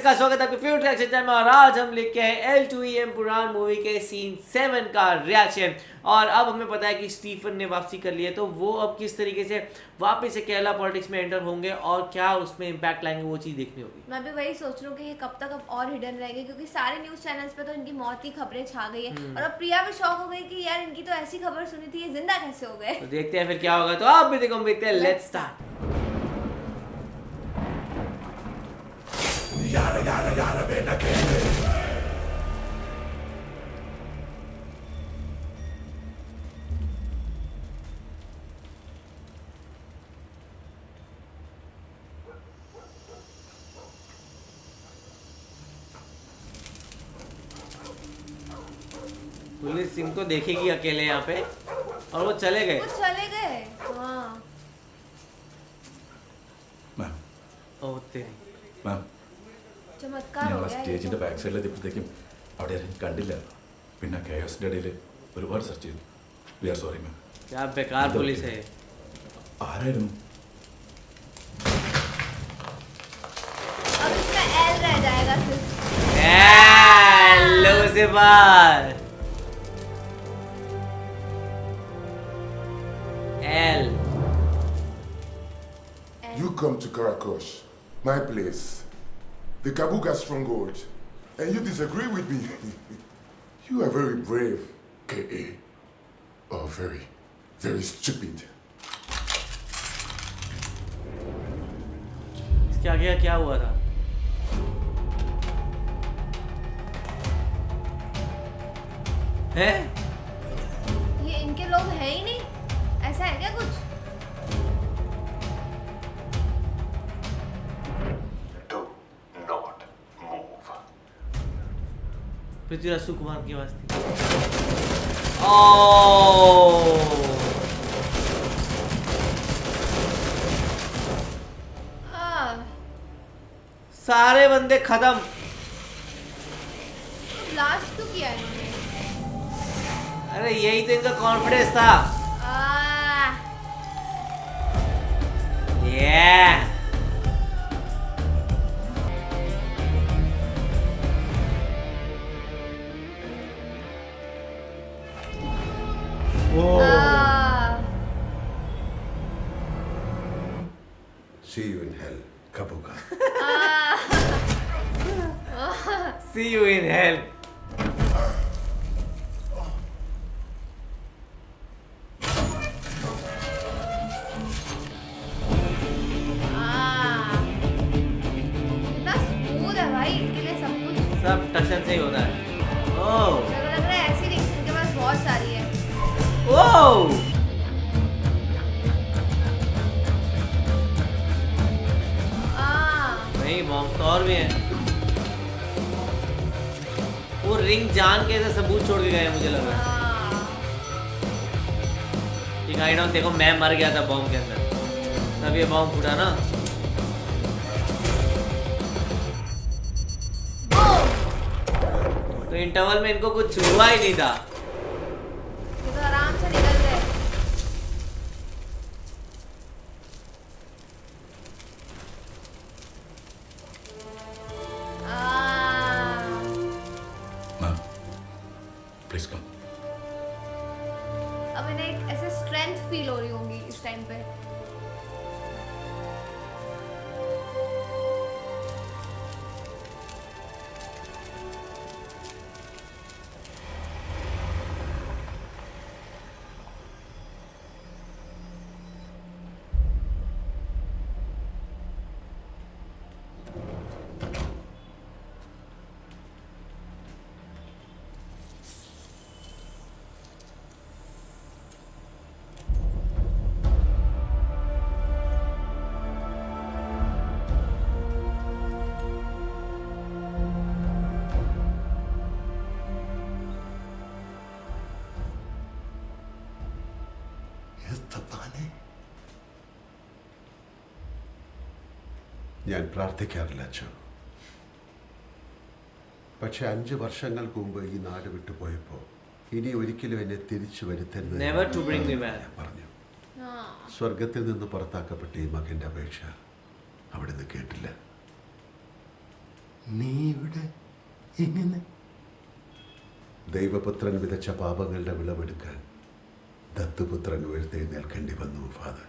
का स्वागत है आपके फेवरेट रिएक्शन चैनल में। और आज हम लेके हैं L2EM पुराण मूवी के सीन 7 का रिएक्शन। और अब हमें पता है कि स्टीफन ने वापसी कर ली है, तो वो अब किस तरीके से वापस से केरला पॉलिटिक्स में एंटर होंगे और क्या उसमें इम्पैक्ट लाएंगे, वो चीज़ देखनी होगी। मैं भी वही सोच रही हूँ कि ये कब तक अब और हिडन रहेंगे, क्योंकि सारे न्यूज़ चैनल्स पे तो इनकी मौत की खबरें छा गई है। और अब प्रिया भी शॉक हो गई कि यार इनकी तो ऐसी खबर सुनी थी, ये जिंदा कैसे हो गए। तो देखते हैं फिर क्या होगा। तो आप भी देखो, हम देखते हैं। Let's start. पुलिस इनको देखेगी अकेले यहाँ पे और वो चले गए। हाँ। मैम ओह तेरी मैम चमत्कार हो ഞങ്ങൾ गया സ്റ്റേജിന്റെ ബാക്ക് സൈഡിലെത്തിയപ്പോഴത്തേക്കും അവിടെ ആരും കണ്ടില്ല. പിന്നെ കെയോസിന്റെ ഇടയിൽ ഒരുപാട് സെർച്ച് ചെയ്തു. We are sorry ma'am. क्या बेकार पुलिस है। ആരായിരുന്നു? अब इसका एल रह जाएगा सिर्फ। Lucifer L. You come to Karakosh, my place, the Kabuga stronghold, and you disagree with me. You are very brave, K.A. Or very, very stupid. क्या क्या क्या हुआ था? हैं? ये इनके लोग हैं ही नहीं, ऐसा है क्या कुछ? Do not move. पृथ्वीराज सुकुमार की आवाज थी। ओह सारे बंदे खत्म। ब्लास्ट क्यों किया इन्होंने? अरे यही तो इनका कॉन्फिडेंस था। ये See you in hell, Kabuga. See you in hell. कितना स्मूथ है भाई, इनके लिए सब कुछ। सब टक्शन से ही होता है। ओह लग रहा है ऐसी रिंग्स इनके पास बहुत सारी है। ओह नहीं, बॉम्ब तो और भी है। वो रिंग जान के ऐसे सबूत छोड़ के गए, मुझे लग रहा है कि आई डोंट, देखो मैं मर गया था बॉम्ब के अंदर, तब ये बॉम्ब फूटा ना। तो इंटरवल में इनको कुछ हुआ ही नहीं था। ये तो आराम से निकल गए। Ma'am please come. अब इन्हें एक ऐसे स्ट्रेंथ फील हो रही होंगी इस टाइम पे। ഞാൻ പ്രാർത്ഥിക്കാറില്ല അച്ഛൻ. പക്ഷെ 5 വർഷങ്ങൾക്ക് മുമ്പ് ഈ നാട് വിട്ടു പോയപ്പോൾ ഇനി ഒരിക്കലും എന്നെ തിരിച്ചു വരുത്തരുത് Never to bring me back. ഞാൻ പറഞ്ഞു. സ്വർഗത്തിൽ നിന്ന് പുറത്താക്കപ്പെട്ട ഈ മകൻ്റെ അപേക്ഷ അവിടുന്ന് കേട്ടില്ല. നീ ഇവിടെ എങ്ങനെ? ദൈവപുത്രൻ വിതച്ച പാപങ്ങളുടെ വിളവെടുക്കാൻ ദത്തുപുത്രൻ ഉയർത്തെഴുന്നേൽക്കേണ്ടി വന്നു ഫാദർ.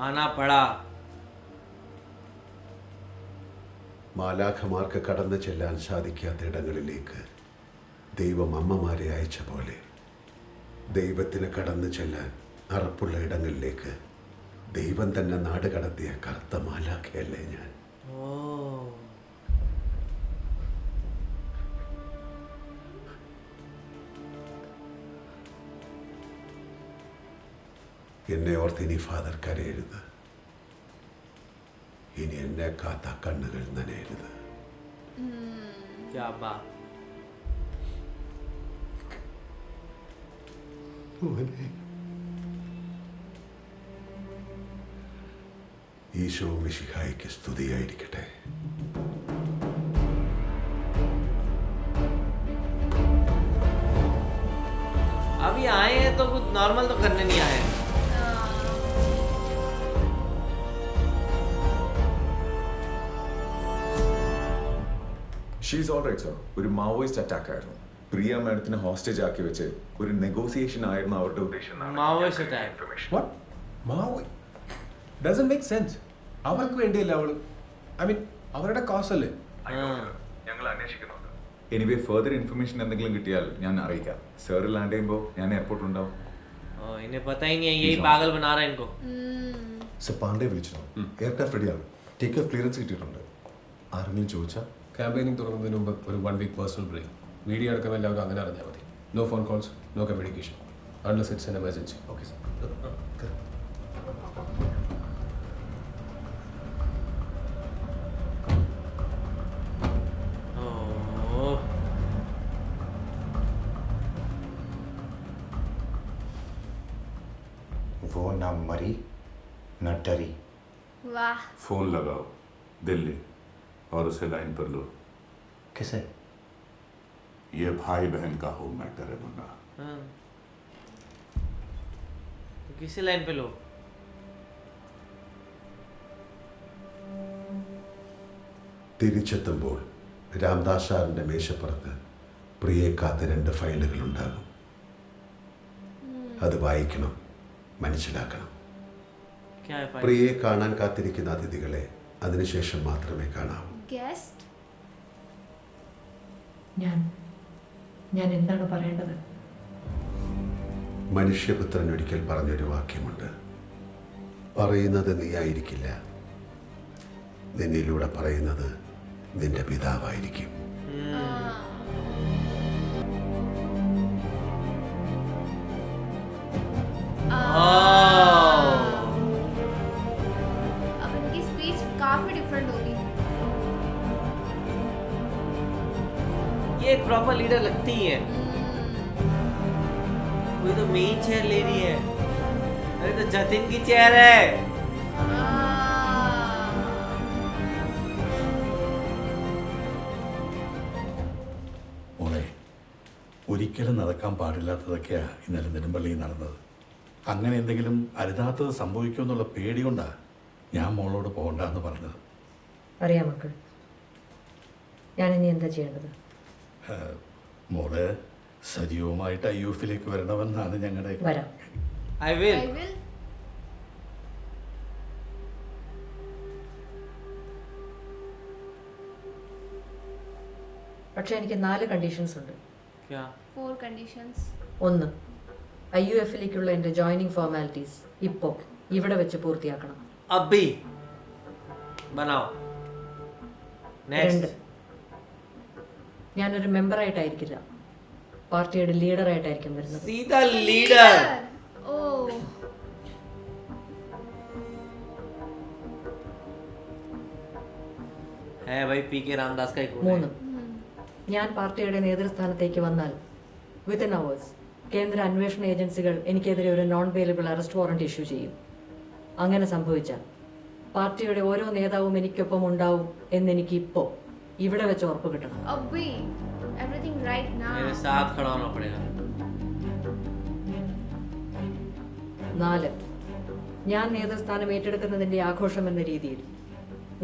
ആനാ പടാ. മാലാഖമാർക്ക് കടന്നു ചെല്ലാൻ സാധിക്കാത്ത ഇടങ്ങളിലേക്ക് ദൈവം അമ്മമാരെ അയച്ച പോലെ ദൈവത്തിന് കടന്നു ചെല്ലാൻ അറപ്പുള്ള ഇടങ്ങളിലേക്ക് ദൈവം തന്നെ നാട് കടത്തിയ കറുത്ത മാലാഖയല്ലേ ഞാൻ. എന്നെ ഓർത്ത് ഇനി ഫാദർ കരയരുത്. ഇനി എന്നെ കാത്ത കണ്ണുകൾ നനയരുത്. ഈശോ മിശിഹായിക്ക് സ്തുതിയായിരിക്കട്ടെ. अभी आए हैं तो कुछ नॉर्मल तो करने नहीं आए हैं. She's all right sir. ഒരു മാവോയിസ്റ്റ് അറ്റാക്ക് ആയിരുന്നു. പ്രിയ മാഡത്തിനെ ഹോസ്റ്റേജ് ആക്കി വെച്ച് ഒരു നെഗോസിയേഷൻ ആയിരുന്നു അവരുടെ ഉദ്ദേശം. Maoist attack. What? Mao? Doesn't make sense. അവർക്ക് വേണ്ടിയല്ല അവള്. ഐ മീൻ അവരുടെ കോസ് അല്ലേ? ഞങ്ങൾ അന്വേഷിക്കുന്നുണ്ട്. എനിവേ ഫർദർ ഇൻഫർമേഷൻ എന്തെങ്കിലും കിട്ടിയാൽ ഞാൻ അറിയിക്കാം. സർ ലാൻഡ് ചെയ്യുമ്പോൾ ഞാൻ എയർപോർട്ടിൽ ഉണ്ടാവും. इन्हें पता ही नहीं है, यही पागल बना रहा है इनको. സർ പാണ്ഡെ വിളിച്ചിരുന്നു. എയർക്രാഫ്റ്റ് റെഡിയാണ്. ടേക്ക് ഓഫ് ക്ലിയറൻസ് കിട്ടിയിട്ടുണ്ട്. ആരെങ്കിലും ചോദിച്ചാൽ ക്യാമ്പയിനിങ് തുടങ്ങുന്നതിന് മുമ്പ് ഒരു 1 week പേഴ്സണൽ ബ്രേക്ക്. വീഡിയോ എടുക്കുമ്പോൾ എല്ലാവരും അങ്ങനെ അറിഞ്ഞാൽ മതി. No phone calls, no communication unless it's an emergency. Okay sir. वो ना मरी न डरी. वाह. फोन लगाओ दिल्ली और उसे लाइन पर लो. किसे? ये भाई बहन का होम मैटर है मुन्ना. किसी लाइन पे लो. തിരിച്ചെത്തുമ്പോൾ രാംദാസ് സാറിൻ്റെ മേശപ്പുറത്ത് പ്രിയെ കാത്ത 2 ഫയലുകൾ ഉണ്ടാകും. അത് വായിക്കണം, മനസ്സിലാക്കണം. പ്രിയെ കാണാൻ കാത്തിരിക്കുന്ന അതിഥികളെ അതിനുശേഷം മാത്രമേ കാണാവൂ. ഗസ്റ്റ്? ഞാൻ എന്താണ് പറയേണ്ടത്? മനുഷ്യപുത്രൻ ഒരിക്കൽ പറഞ്ഞൊരു വാക്യമുണ്ട്. പറയുന്നത് നീ ആയിരിക്കില്ല, നിന്നിലൂടെ പറയുന്നത് നിന്റെ പിതാവായിരിക്കും. अब इनकी स्पीच काफी डिफरेंट होगी. ये एक प्रॉपर लीडर लगती ही है. कोई तो मेन चेयर ले रही है. अरे तो जतिन की चेयर है. മോളെ, ഒരിക്കലും നടക്കാൻ പാടില്ലാത്തതൊക്കെയാണ് ഇന്നലെ നെടുമ്പള്ളിയിൽ നടന്നത്. അങ്ങനെ എന്തെങ്കിലും അരുതാത്തത് സംഭവിക്കുമെന്നുള്ള പേടി കൊണ്ടാണ് ഞാൻ മോളോട് പോകണ്ടെന്ന് പറഞ്ഞത്. അറിയാം മക്കൾ, ഞാനിനി എന്താ ചെയ്യേണ്ടത്? മോള് സജീവമായിട്ട് IUF വരണമെന്നാണ് ഞങ്ങളുടെ. വരാം. I will. പക്ഷെ എനിക്ക് 4 കണ്ടീഷൻസ് ഉണ്ട്. 4 conditions. 1, IUF എൻ്റെ ജോയിനിങ് ഫോർമാലിറ്റീസ് ഇപ്പോൾ ഇവിടെ വെച്ച് പൂർത്തിയാക്കണം. अभी बनाओ. 2, ഞാനൊരു മെമ്പറായിട്ടായിരിക്കില്ല, പാർട്ടിയുടെ ലീഡറായിട്ടായിരിക്കും വരുന്നത്. सीधा लीडर. Oh. है भाई PK रामदास का ही खून है. 3, ഞാൻ പാർട്ടിയുടെ നേതൃസ്ഥാനത്തേക്ക് വന്നാൽ വിത്തിൻ അവേഴ്സ് കേന്ദ്ര അന്വേഷണ ഏജൻസികൾ എനിക്കെതിരെ ഒരു non bailable arrest warrant issue ചെയ്യും. അങ്ങനെ സംഭവിച്ചാൽ പാർട്ടിയുടെ ഓരോ നേതാവും എനിക്കൊപ്പം ഉണ്ടാവും എന്നെനിക്ക് ഇപ്പോൾ ഇവിടെ വെച്ച് ഉറപ്പ് കിട്ടണം. अभी everything right now. मेरे साथ खड़ा होना पड़ेगा. 4, ഞാൻ നേതൃസ്ഥാനം ഏറ്റെടുക്കുന്നതിൻ്റെ ആഘോഷം എന്ന രീതിയിൽ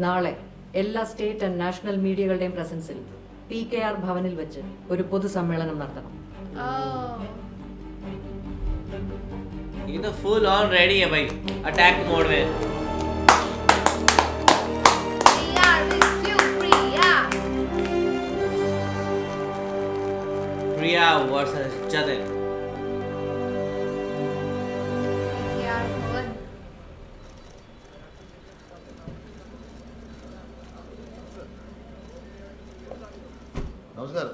നാളെ എല്ലാ സ്റ്റേറ്റ് ആൻഡ് നാഷണൽ മീഡിയകളുടെയും പ്രസൻസിൽ PKR ഭവനിൽ വെച്ച് ഒരു പൊതുസമ്മേളനം നടത്തണം. ये तो फुल ऑन रेडी है भाई, अटैक मोड में. प्रिया वर्सेस जतिन.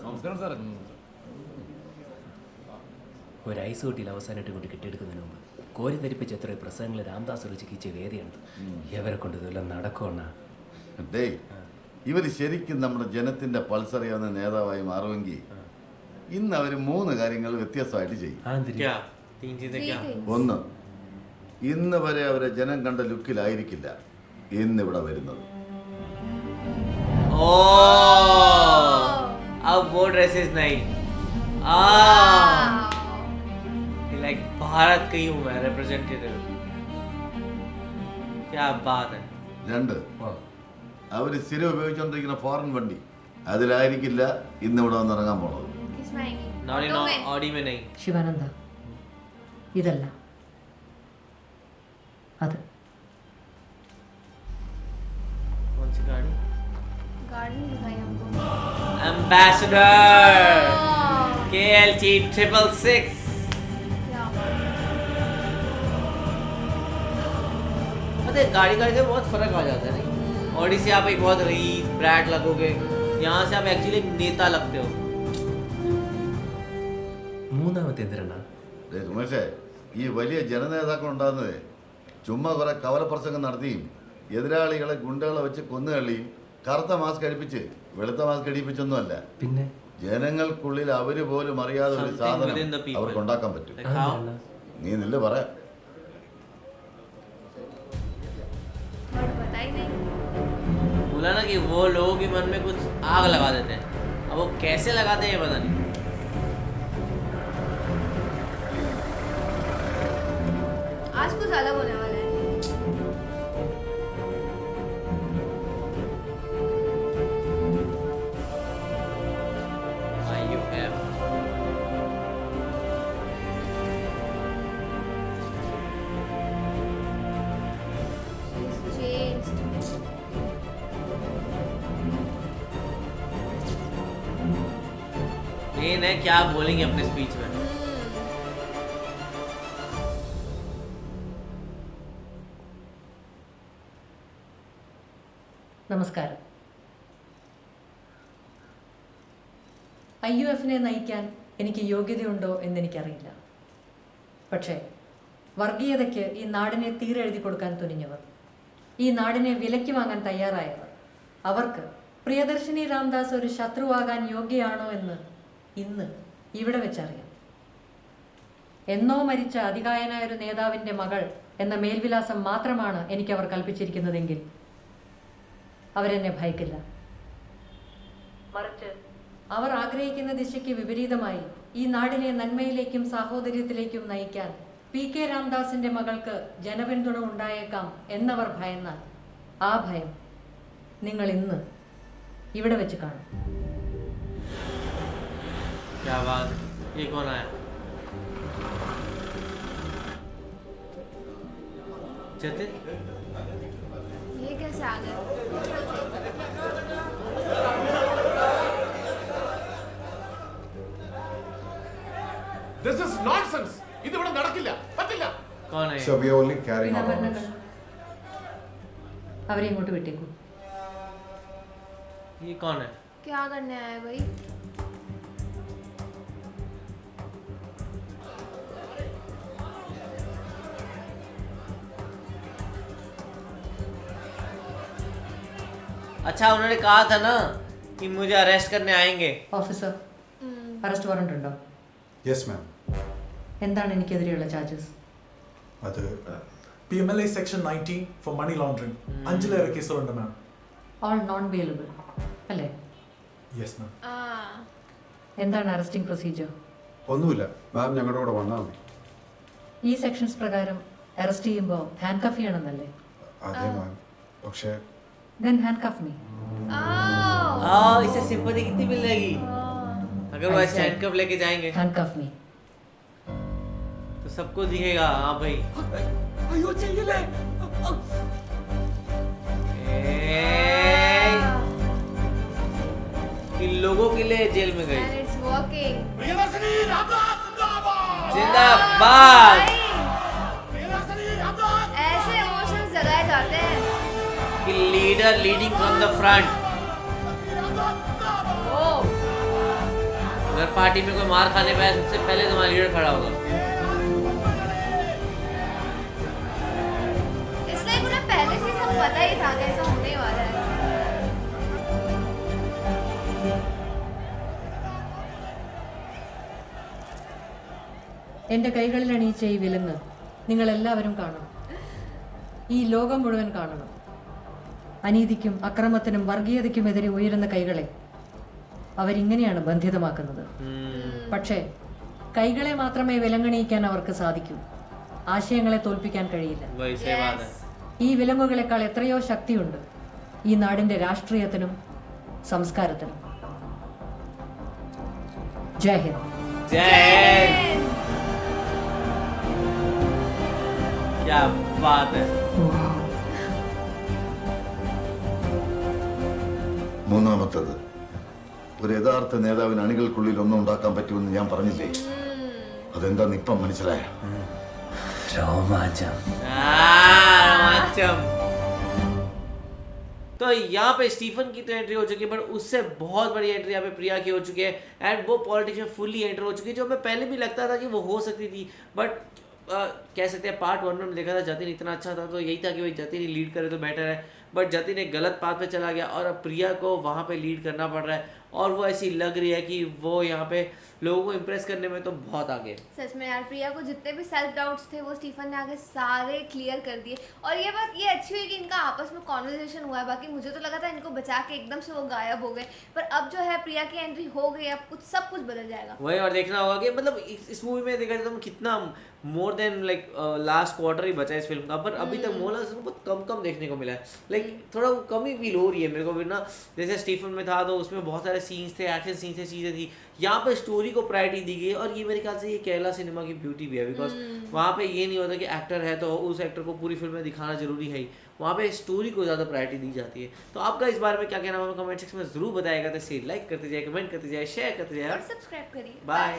നമസ്കാരം സാർ. ഒരു ഐസ് കുട്ടിയിൽ അവസാനമായിട്ട് കൊണ്ട് കെട്ടിയെടുക്കുന്നതിന് മുമ്പ് കോരി ധരിപ്പിച്ച എത്ര പ്രസംഗങ്ങൾ രാംദാസ് രുചിക്കിച്ച വേദിയാണിത്. ഇവരെ കൊണ്ട് ഇതെല്ലാം നടക്കുമെന്നാ. ഡേയ്, ഇവർ ശരിക്കും നമ്മുടെ ജനത്തിന്റെ പൾസ് അറിയാവുന്ന നേതാവായി മാറുമെങ്കിൽ ഇന്ന് അവർ 3 കാര്യങ്ങൾ വ്യത്യസ്തമായിട്ട് ചെയ്യും. ഒന്ന്, ഇന്ന് വരെ അവരെ ജനം കണ്ട ലുക്കിലായിരിക്കില്ല ഇന്നിവിടെ വരുന്നത്. अब वो ड्रेसेस नहीं, लाइक भारत का ही हूँ मैं रिप्रेजेंटेटिव. क्या बात है. 2, അവർ സ്ഥിരം ഉപയോഗിച്ചുകൊണ്ടിരിക്കുന്ന ഫോറിൻ വണ്ടി അതിലായിരിക്കില്ല ഇന്നിവിടെ വന്ന് ഇറങ്ങാൻ പോണത്. ശിവാനന്ദ, ഇതല്ല അത്. Ambassador KLT 666. पता है गाड़ी से बहुत फर्क आ जाता है नहीं. ऑडी से आप एक बहुत रईस ब्रांड लगोगे, यहाँ से आप एक्चुअली नेता लगते हो. മൂന്നാമത്തെ എന്തിനാ സുമേഷേ, ഈ വലിയ ജനനേതാക്കൾ ഉണ്ടാകുന്നത് ചുമ്മാ കുറെ കവലപ്രസംഗം നടത്തിയും എതിരാളികളെ ഗുണ്ടകളെ വെച്ച് കൊന്നുകളിയും കറുത്ത മാസ്ക് അടിപ്പിച്ച് വെളുത്ത മാസ്ക് അടിപ്പിച്ചൊന്നുമല്ല. പിന്നെ ജനങ്ങൾക്കുള്ളിൽ അവര് പോലും അറിയാതെ ഒരു സാധനം അവർക്ക് ഉണ്ടാക്കാൻ പറ്റും. നീ നില്ല പറയാം. बोला ना कि वो लोगों के मन में कुछ आग लगा देते हैं. अब वो कैसे लगाते हैं पता नहीं. आज कुछ अलग होने वाला है. IUF. It's changed. मेन है क्या बोलेंगे अपने स्पीच में. നമസ്കാരം. IUFനെ നയിക്കാൻ എനിക്ക് യോഗ്യതയുണ്ടോ എന്നെനിക്കറിയില്ല. പക്ഷേ വർഗീയതയ്ക്ക് ഈ നാടിനെ തീരെഴുതി കൊടുക്കാൻ തുനിഞ്ഞവർ, ഈ നാടിനെ വിലയ്ക്ക് വാങ്ങാൻ തയ്യാറായവർ, അവർക്ക് പ്രിയദർശിനി രാംദാസ് ഒരു ശത്രുവാകാൻ യോഗ്യയാണോ എന്ന് ഇന്ന് ഇവിടെ വെച്ചറിയാം. എന്നോ മരിച്ച അതികായനായ ഒരു നേതാവിൻ്റെ മകൾ എന്ന മേൽവിലാസം മാത്രമാണ് എനിക്കവർ കൽപ്പിച്ചിരിക്കുന്നതെങ്കിൽ അവരെന്നെ ഭയക്കില്ല. മറിച്ച് അവർ ആഗ്രഹിക്കുന്ന ദിശയ്ക്ക് വിപരീതമായി ഈ നാടിനെ നന്മയിലേക്കും സാഹോദര്യത്തിലേക്കും നയിക്കാൻ PK രാംദാസിന്റെ മകൾക്ക് ജനപിന്തുണ ഉണ്ടായേക്കാം എന്നവർ ഭയന്നാൽ ആ ഭയം നിങ്ങൾ ഇന്ന് ഇവിടെ വെച്ച് കാണും. क्या बात. ये कौन आया? जतिन. ये कैसे आ गया? This is nonsense. ഇത് ഇവിടെ നടക്കില്ല, പറ്റില്ല. कौन है? So we are only carrying out orders. വിനോദങ്ങൾ അവരെ ഇങ്ങോട്ട് വിട്ടേക്കൂ. ये कौन है? क्या करने आया भाई? अच्छा, उन्होंने कहा था ना कि मुझे अरेस्ट करने आएंगे. ഓഫീസർ, അറസ്റ്റ് വാറണ്ട് ഉണ്ടോ? Yes, ma'am. എന്താണ് എനിക്കെതിരെയുള്ള ചാർജസ്? അത് PMLA section 19 for money laundering. 5 കേസുകളുണ്ട് മാം. ഓൾ നോൺ ബെയിലബിൾ അല്ലേ? Yes ma'am. എന്താണ് അറസ്റ്റിംഗ് പ്രൊസീജിയർ? ഒന്നുമില്ല മാം, ഞങ്ങളുടെ കൂടെ വന്നാൽ മതി. ഈ സെക്ഷൻസ് പ്രകാരം അറസ്റ്റ് ചെയ്യുമ്പോൾ ഹാൻഡ് കഫ് ചെയ്യണമെന്നല്ലേ? അതെ മാം, പക്ഷേ Then handcuff me. इससे सिंपैथी कितनी मिल जाएगी अगर वो ऐसे हैंडकफ लेके जाएंगे। Handcuff me. तो सबको दिखेगा हाँ भाई अयो चाहिए ले इन लोगों के लिए जेल में गई। And it's working. जिंदाबाद। ऐसे इमोशंस जगाए जाते हैं कि leader leading from the front. अगर पार्टी में कोई मार खाने पे आए सबसे पहले तुम्हारा लीडर खड़ा होगा। इसलिए उन्हें पहले से सब पता ही था कि ऐसा होने वाला है। എൻ്റെ കൈകളിൽ അണിയിച്ച ഈ വിലങ്ങ് നിങ്ങളെല്ലാവരും കാണണം. ഈ ലോകം മുഴുവൻ കാണണം. അനീതിക്കും അക്രമത്തിനും വർഗീയതയ്ക്കുമെതിരെ ഉയരുന്ന കൈകളെ അവരിങ്ങനെയാണ് ബന്ധിതമാക്കുന്നത്. പക്ഷേ കൈകളെ മാത്രമേ വിലങ്ങണിയിക്കാൻ അവർക്ക് സാധിക്കൂ. ആശയങ്ങളെ തോൽപ്പിക്കാൻ കഴിയില്ല. ഈ വിലങ്ങുകളെക്കാൾ എത്രയോ ശക്തിയുണ്ട് ഈ നാടിൻ്റെ രാഷ്ട്രീയത്തിനും സംസ്കാരത്തിനും. ജയ് ഹിന്ദ്. क्या बात है. മൂന്നാമത്തത് ഒരു യഥാർത്ഥ നേതാവിന് അണികൾക്കുള്ളിൽ ഒന്നും ഉണ്ടാക്കാൻ പറ്റുമെന്ന് ഞാൻ പറഞ്ഞില്ലേ, അതെന്താന്ന് ഇപ്പം മനസ്സിലായ? रोमांचम. तो यहाँ पे स्टीफन की तो एंट्री हो चुकी है, बट उससे बहुत बड़ी एंट्री यहाँ पे प्रिया की हो चुकी है एंड वो पॉलिटिक्स में फुल्ली एंटर हो चुकी है, जो हमें पहले भी लगता था कि वो हो सकती थी, बट कह सकते हैं पार्ट 1 में देखा था जतिन इतना अच्छा था तो यही था कि भाई जतिन ही लीड करे तो बेटर है, बट जतिन एक गलत पाथ पे चला गया और अब प्रिया को वहाँ पे लीड करना पड़ रहा है और वो ऐसी लग रही है कि वो यहाँ पे लोगों को इम्प्रेस करने में तो बहुत आगे। सच में यार प्रिया को जितने भी सेल्फ डाउट्स थे वो स्टीफन ने आगे सारे क्लियर कर दिए और ये बात ये अच्छी हुई कि इनका आपस में कॉन्वर्सेशन हुआ है। बाकी मुझे तो लगा था इनको बचा के एकदम से वो गायब हो गए, पर अब जो है प्रिया की एंट्री हो गई, अब कुछ सब कुछ बदल जाएगा। वही और देखना होगा कि मतलब इस मूवी में देखा जाए तो कितना more than like last quarter ही बचा है इस फिल्म का, पर अभी तक मोला बहुत कम देखने को मिला है, लाइक थोड़ा वो कमी फील हो रही है मेरे को भी ना। जैसे स्टीफन में था तो उसमें बहुत सारे सीन्स थे, एक्शन सीन्स थे, चीज़ें थी, यहाँ पे स्टोरी को प्रायोरिटी दी गई और ये मेरे ख्याल से ये केरला सिनेमा की ब्यूटी भी है, बिकॉज वहाँ पे ये नहीं होता कि एक्टर है तो उस एक्टर को पूरी फिल्म में दिखाना जरूरी है ही, वहाँ पे स्टोरी को ज़्यादा प्रायोरिटी दी जाती है। तो आपका इस बारे में क्या कहना है कमेंट सेक्शन में जरूर बताएगा, तो इसे लाइक करते जाए, कमेंट करते जाए, शेयर करते जाए और सब्सक्राइब करिए। बाय।